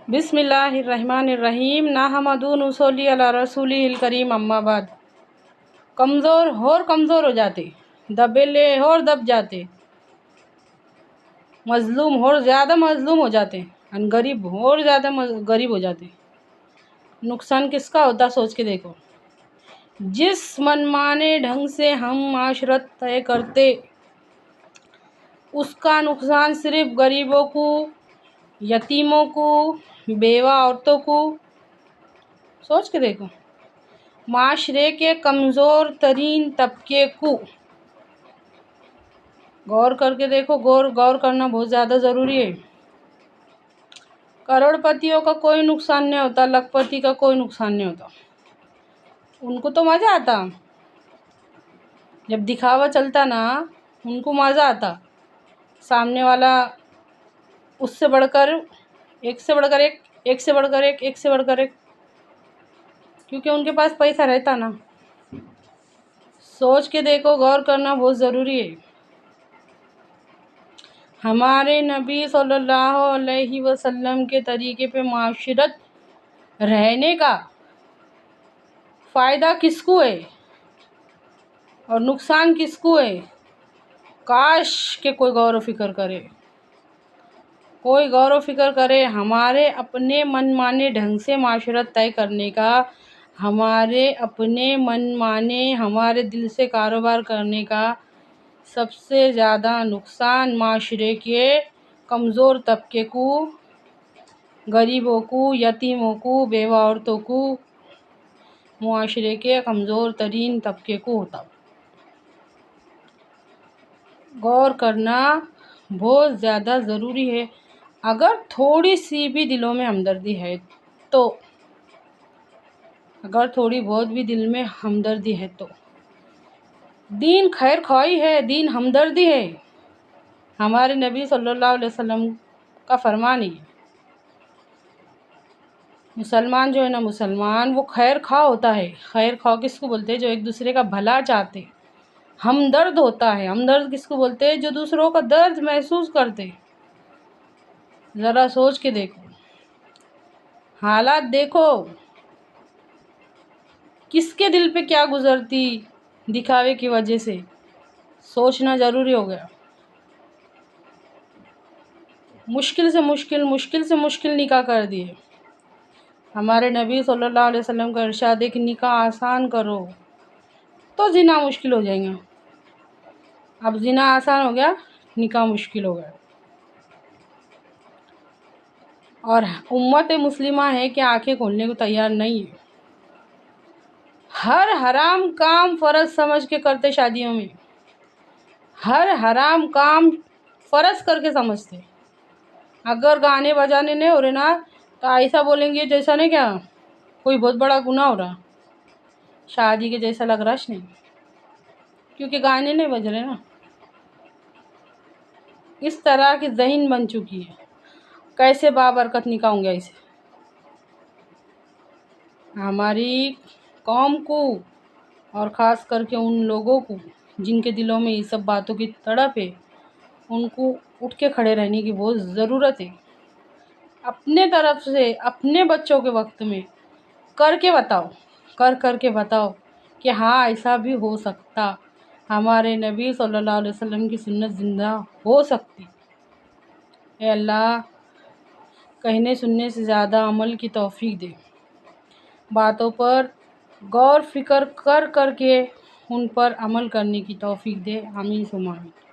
بسم اللہ الرحمن الرحیم نحمدہ نصلی علی رسولہ الکریم اما بعد۔ کمزور ہو جاتے، دبے اور دب جاتے، مظلوم اور زیادہ مظلوم ہو جاتے، غریب اور زیادہ غریب ہو جاتے۔ نقصان کس کا ہوتا سوچ کے دیکھو۔ جس منمانے ڈھنگ سے ہم معاشرت طے کرتے، اس کا نقصان صرف غریبوں کو، یتیموں کو، بیوہ عورتوں کو۔ سوچ کے دیکھو، معاشرے کے کمزور ترین طبقے کو۔ غور کر کے دیکھو، غور کرنا بہت زیادہ ضروری ہے۔ کروڑ پتیوں کا کوئی نقصان نہیں ہوتا، لاکھ پتی کا کوئی نقصان نہیں ہوتا۔ ان کو تو مزہ آتا، جب دکھاوا چلتا نا، ان کو مزہ آتا۔ سامنے والا اس سے بڑھ کر ایک سے بڑھ کر ایک، ایک سے بڑھ کر ایک، ایک سے بڑھ کر ایک، کیونکہ ان کے پاس پیسہ رہتا نا۔ سوچ کے دیکھو، غور کرنا بہت ضروری ہے۔ ہمارے نبی صلی اللہ علیہ وسلم کے طریقے پہ معاشرت رہنے کا فائدہ کس کو ہے اور نقصان کس کو ہے؟ کاش کہ کوئی غور و فکر کرے، کوئی غور و فکر کرے۔ ہمارے اپنے من مانے ڈھنگ سے معاشرت طے کرنے کا، ہمارے اپنے من مانے ہمارے دل سے کاروبار کرنے کا سب سے زیادہ نقصان معاشرے کے کمزور طبقے کو، غریبوں کو، یتیموں کو، بیوہ عورتوں کو، معاشرے کے کمزور ترین طبقے کو ہوتا۔ غور کرنا بہت زیادہ ضروری ہے۔ اگر تھوڑی سی بھی دلوں میں ہمدردی ہے تو، اگر تھوڑی بہت بھی دل میں ہمدردی ہے تو دین خیر خواہی ہے، دین ہمدردی ہے۔ ہمارے نبی صلی اللہ علیہ وسلم کا فرمان ہے، مسلمان جو ہے نا، مسلمان وہ خیر خواہ ہوتا ہے۔ خیر خواہ کس کو بولتے ہیں؟ جو ایک دوسرے کا بھلا چاہتے۔ ہمدرد ہوتا ہے۔ ہمدرد کس کو بولتے ہیں؟ جو دوسروں کا درد محسوس کرتے۔ ذرا سوچ کے دیکھو، حالات دیکھو، کس کے دل پہ کیا گزرتی دکھاوے کی وجہ سے۔ سوچنا ضروری ہو گیا۔ مشکل سے مشکل نکاح کر دیے۔ ہمارے نبی صلی اللہ علیہ وسلم کا ارشاد ہے کہ نکاح آسان کرو تو زنا مشکل ہو جائیں گا۔ اب زنا آسان ہو گیا، نکاح مشکل ہو گیا۔ اور امت مسلمہ ہے کہ آنکھیں کھولنے کو تیار نہیں ہے۔ ہر حرام کام فرض سمجھ کے کرتے، شادیوں میں ہر حرام کام فرض کر کے سمجھتے۔ اگر گانے بجانے نہیں ہو رہے نا تو ایسا بولیں گے جیسا نہیں کیا کوئی بہت بڑا گناہ ہو رہا، شادی کے جیسا لگ رہا نہیں، کیونکہ گانے نہیں بج رہے نا۔ اس طرح کی ذہن بن چکی ہے۔ کیسے بابرکت نکاح ہوں گے ایسے؟ ہماری قوم کو اور خاص کر کے ان لوگوں کو جن کے دلوں میں یہ سب باتوں کی تڑپ ہے، ان کو اٹھ کے کھڑے رہنے کی بہت ضرورت ہے۔ اپنے طرف سے اپنے بچوں کے وقت میں کر کے بتاؤ کہ ہاں ایسا بھی ہو سکتا، ہمارے نبی صلی اللہ علیہ وسلم کی سنت زندہ ہو سکتی۔ اے اللہ، کہنے سننے سے زیادہ عمل کی توفیق دے۔ باتوں پر غور فکر کر کے ان پر عمل کرنے کی توفیق دے۔ آمین ثم آمین۔